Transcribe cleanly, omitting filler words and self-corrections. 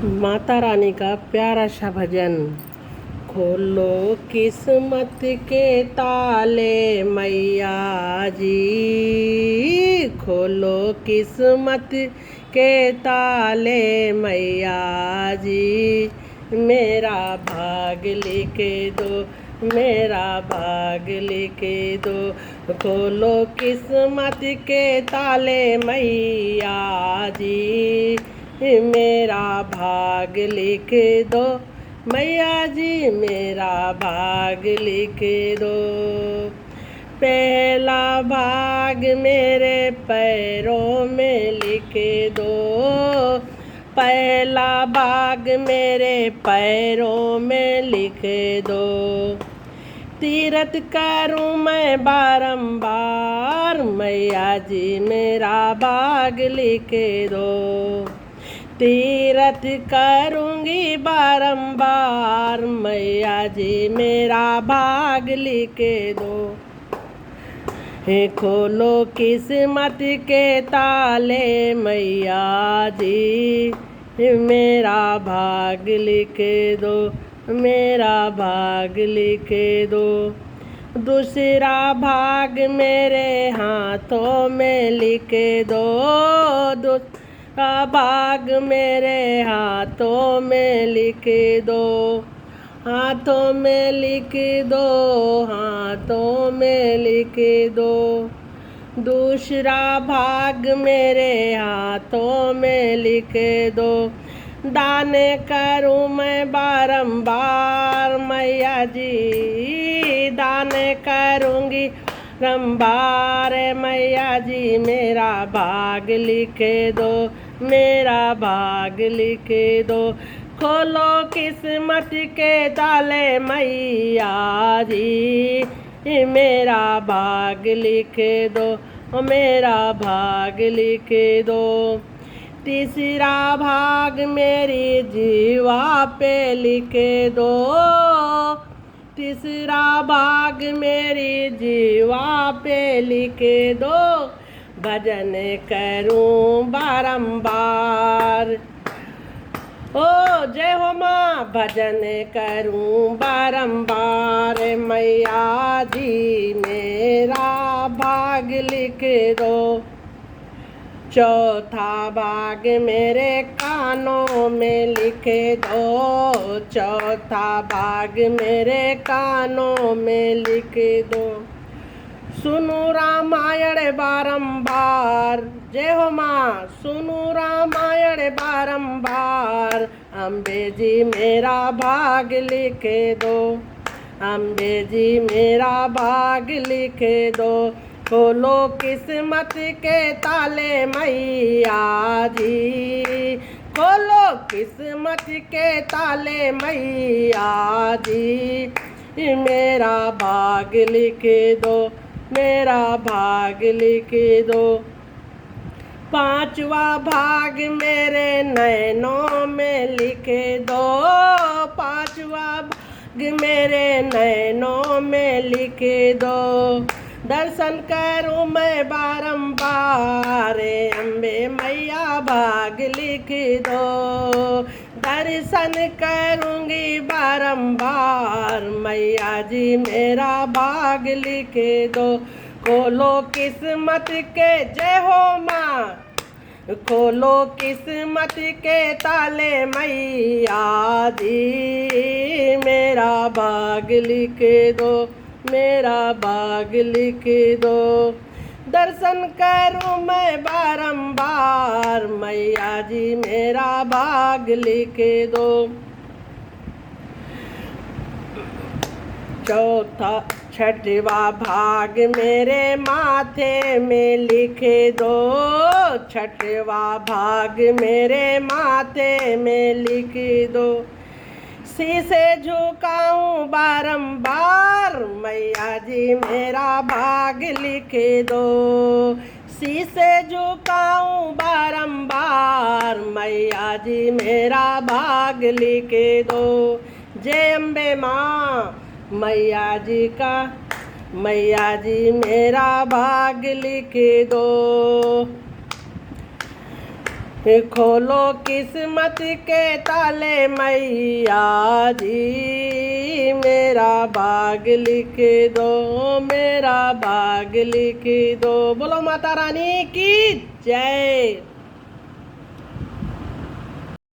माता रानी का प्यारा सा भजन। खोलो किस्मत के ताले मैया जी, खोलो किस्मत के ताले मैया जी, मेरा भाग लिखे दो, मेरा भाग लिखे दो। खोलो किस्मत के ताले मैया जी, मेरा भाग लिख दो मैया जी, मेरा भाग लिख दो। पहला भाग मेरे पैरों में लिख दो, पहला भाग मेरे पैरों में लिख दो। तीरथ करूं मैं बारंबार मैया जी, मेरा भाग लिख दो। तीरथ करूंगी बारंबार मैया जी, मेरा भाग लिख दो। खोलो किस्मत के ताले मैया जी, मेरा भाग लिख दो, मेरा भाग लिख दो। दूसरा भाग मेरे हाथों में लिख दो, दूसरा भाग मेरे हाथों में लिख दो। हाथों में लिख दो, हाथों में लिख दो। दूसरा भाग मेरे हाथों में लिख दो। दान करूं मैं बारंबार मैया जी, दान करूंगी बारंबार मैया जी, मेरा भाग लिख दो, मेरा भाग लिख दो। खोलो किस्मत के ताले मैया जी, मेरा भाग लिख दो, मेरा भाग लिख दो। तीसरा भाग मेरी जीवा पे लिख दो, तीसरा भाग मेरी जीवा पे लिख दो। भजन करूं बारंबार, ओ जय हो माँ, भजन करूं बारंबार मैया जी, मेरा भाग लिख दो। चौथा भाग मेरे कानों में लिख दो, चौथा भाग मेरे कानों में लिख दो। सुनो रामायण बारंबार, जय हो माँ, सुनो रामायण बारंबार। अम्बे जी मेरा भाग लिख दो, अम्बे जी मेरा भाग लिख दो। खोलो किस्मत के ताले मैया जी, खोलो किस्मत के ताले मैया जी, मेरा भाग लिख दो, मेरा भाग लिख दो। पांचवा भाग मेरे नैनों में लिख दो, पांचवा भाग मेरे नैनों में लिख दो। दर्शन करूं मैं बारंबार अम्बे मैया, भाग लिख दो। दर्शन करूंगी बारंबार मैया जी, मेरा भाग लिख दो। खोलो किस्मत के, जय हो माँ, खोलो किस्मत के ताले मैया जी, मेरा भाग लिख दो, मेरा भाग लिख दो। दर्शन करूं मैं बारंबार मैया जी, मेरा भाग लिख दो। छठवा भाग मेरे माथे में लिख दो, छठवा भाग मेरे माथे में लिख दो। शीशे झुकाऊं बारंबार मैया जी, मेरा भाग लिख दो। शीशे झुकाऊं बारंबार मैया जी, मेरा भाग लिख दो। जय अम्बे माँ मैया जी का, मैया जी मेरा भाग लिख दो। खोलो किस्मत के ताले मैया जी, मेरा भाग लिख दो, मेरा भाग लिख दो। बोलो माता रानी की जय।